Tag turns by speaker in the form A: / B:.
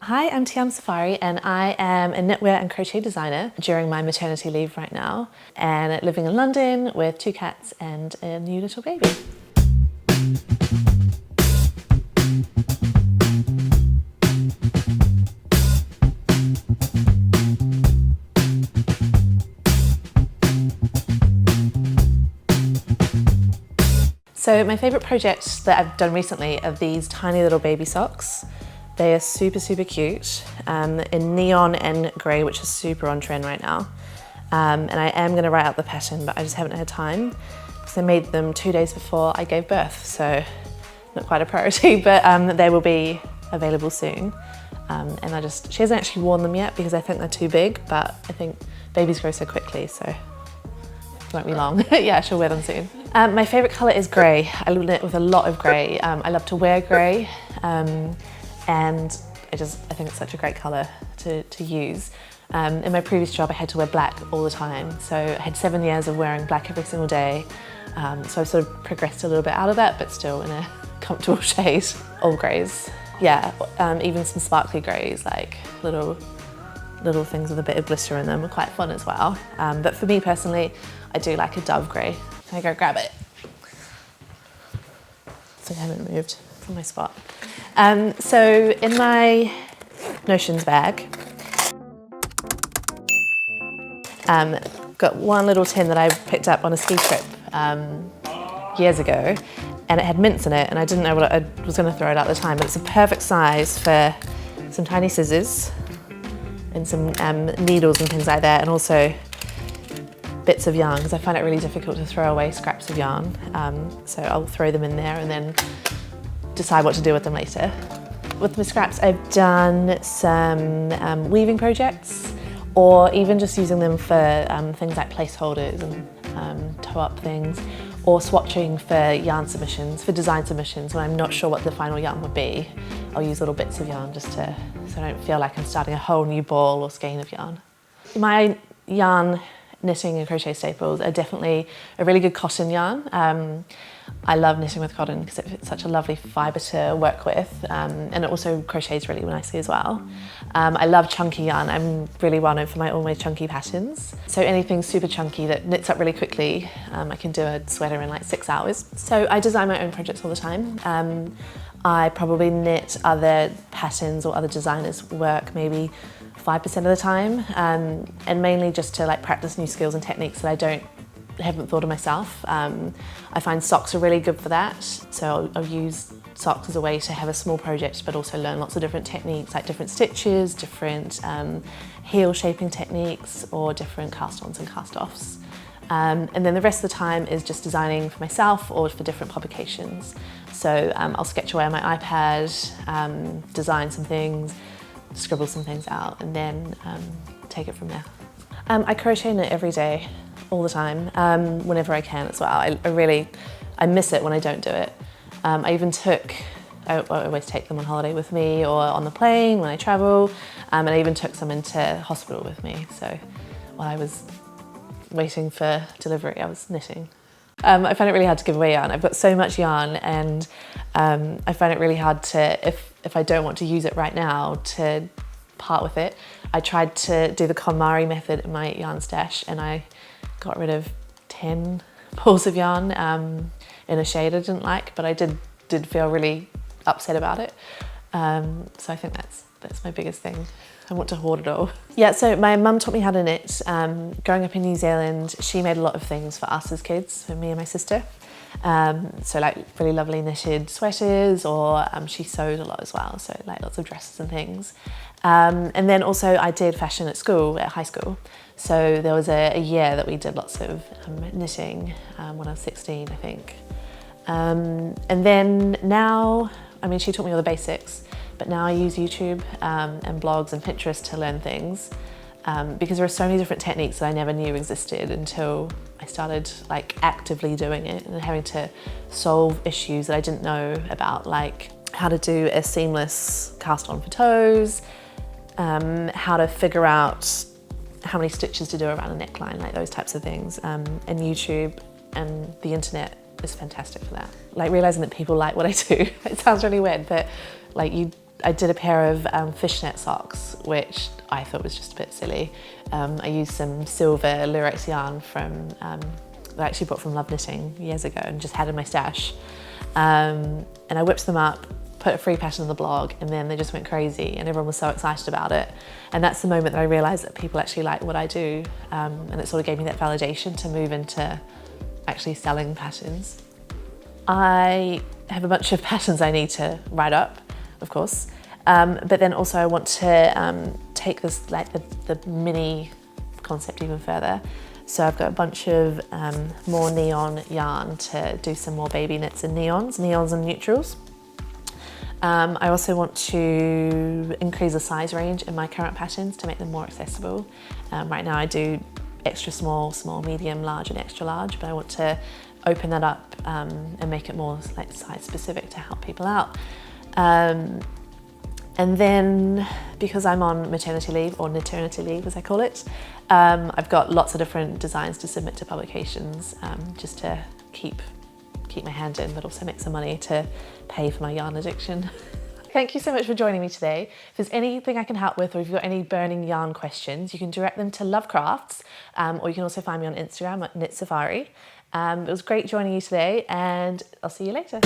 A: Hi, I'm Tiam Safari and I am a knitwear and crochet designer during my maternity leave right now and living in London with 2 cats and a new little baby. So my favourite project that I've done recently are these tiny little baby socks. They are super, super cute in neon and grey, which is super on trend right now. And I am going to write out the pattern, but I just haven't had time because I made them 2 days before I gave birth, so not quite a priority, but they will be available soon. And she hasn't actually worn them yet because I think they're too big, but I think babies grow so quickly, so it won't be long. Yeah, she'll wear them soon. My favourite colour is grey. I knit with a lot of grey. I love to wear grey, and I think it's such a great colour to use. In my previous job I had to wear black all the time, so I had 7 years of wearing black every single day. So I've sort of progressed a little bit out of that, but still in a comfortable shade. All greys. Yeah, even some sparkly greys, like little things with a bit of glitter in them are quite fun as well. But for me personally, I do like a dove grey. Can I go grab it? So I haven't moved from my spot. So in my notions bag, got one little tin that I picked up on a ski trip years ago, and it had mints in it, and I didn't know what I was going to throw it out at the time, but it's a perfect size for some tiny scissors and some needles and things like that, and also bits of yarn, because I find it really difficult to throw away scraps of yarn. So I'll throw them in there and then decide what to do with them later. With my scraps, I've done some weaving projects, or even just using them for things like placeholders and toe-up things, or swatching for yarn submissions, for design submissions when I'm not sure what the final yarn would be. I'll use little bits of yarn just so I don't feel like I'm starting a whole new ball or skein of yarn. My yarn knitting and crochet staples are definitely a really good cotton yarn. I love knitting with cotton because it's such a lovely fibre to work with, and it also crochets really nicely as well. I love chunky yarn. I'm really well known for my always chunky patterns. So anything super chunky that knits up really quickly, I can do a sweater in like 6 hours. So I design my own projects all the time. I probably knit other patterns or other designers' work maybe 5% of the time, and mainly just to like practice new skills and techniques that I haven't thought of myself. I find socks are really good for that, so I'll use socks as a way to have a small project but also learn lots of different techniques, like different stitches, different heel shaping techniques, or different cast-ons and cast-offs. And then the rest of the time is just designing for myself or for different publications. So I'll sketch away on my iPad, design some things, scribble some things out, and then take it from there. I crochet knit every day, all the time, whenever I can as well. I miss it when I don't do it. I always take them on holiday with me or on the plane when I travel, and I even took some into hospital with me. So while I was waiting for delivery, I was knitting. I find it really hard to give away yarn. I've got so much yarn, and I find it really hard to, if I don't want to use it right now, to part with it. I tried to do the KonMari method in my yarn stash, and I got rid of 10 balls of yarn in a shade I didn't like, but I did feel really upset about it. So I think that's my biggest thing. I want to hoard it all. Yeah, so my mum taught me how to knit. Growing up in New Zealand, she made a lot of things for us as kids, for me and my sister. So like really lovely knitted sweaters, or she sewed a lot as well, so like lots of dresses and things. And then also I did fashion at school, at high school. So there was a year that we did lots of knitting when I was 16, I think. And then now, I mean, she taught me all the basics, but now I use YouTube and blogs and Pinterest to learn things, because there are so many different techniques that I never knew existed until I started like actively doing it and having to solve issues that I didn't know about, like how to do a seamless cast on for toes, how to figure out how many stitches to do around a neckline, like those types of things. And YouTube and the internet is fantastic for that. Like realizing that people like what I do. It sounds really weird, but like you I did a pair of fishnet socks, which I thought was just a bit silly. I used some silver Lurex yarn from, that I actually bought from Love Knitting years ago and just had in my stash. And I whipped them up, put a free pattern on the blog, and then they just went crazy and everyone was so excited about it. And that's the moment that I realized that people actually like what I do. And it sort of gave me that validation to move into actually selling patterns. I have a bunch of patterns I need to write up, of course. But then also I want to take this, like the mini concept even further. So I've got a bunch of more neon yarn to do some more baby knits and neons and neutrals. I also want to increase the size range in my current patterns to make them more accessible. Right now I do extra small, small, medium, large and extra large, but I want to open that up and make it more like size specific to help people out. And then, because I'm on maternity leave, or maternity leave as I call it, I've got lots of different designs to submit to publications just to keep my hand in, but also make some money to pay for my yarn addiction. Thank you so much for joining me today. If there's anything I can help with, or if you've got any burning yarn questions, you can direct them to Love Crafts, or you can also find me on Instagram at Tiam Safari. It was great joining you today, and I'll see you later.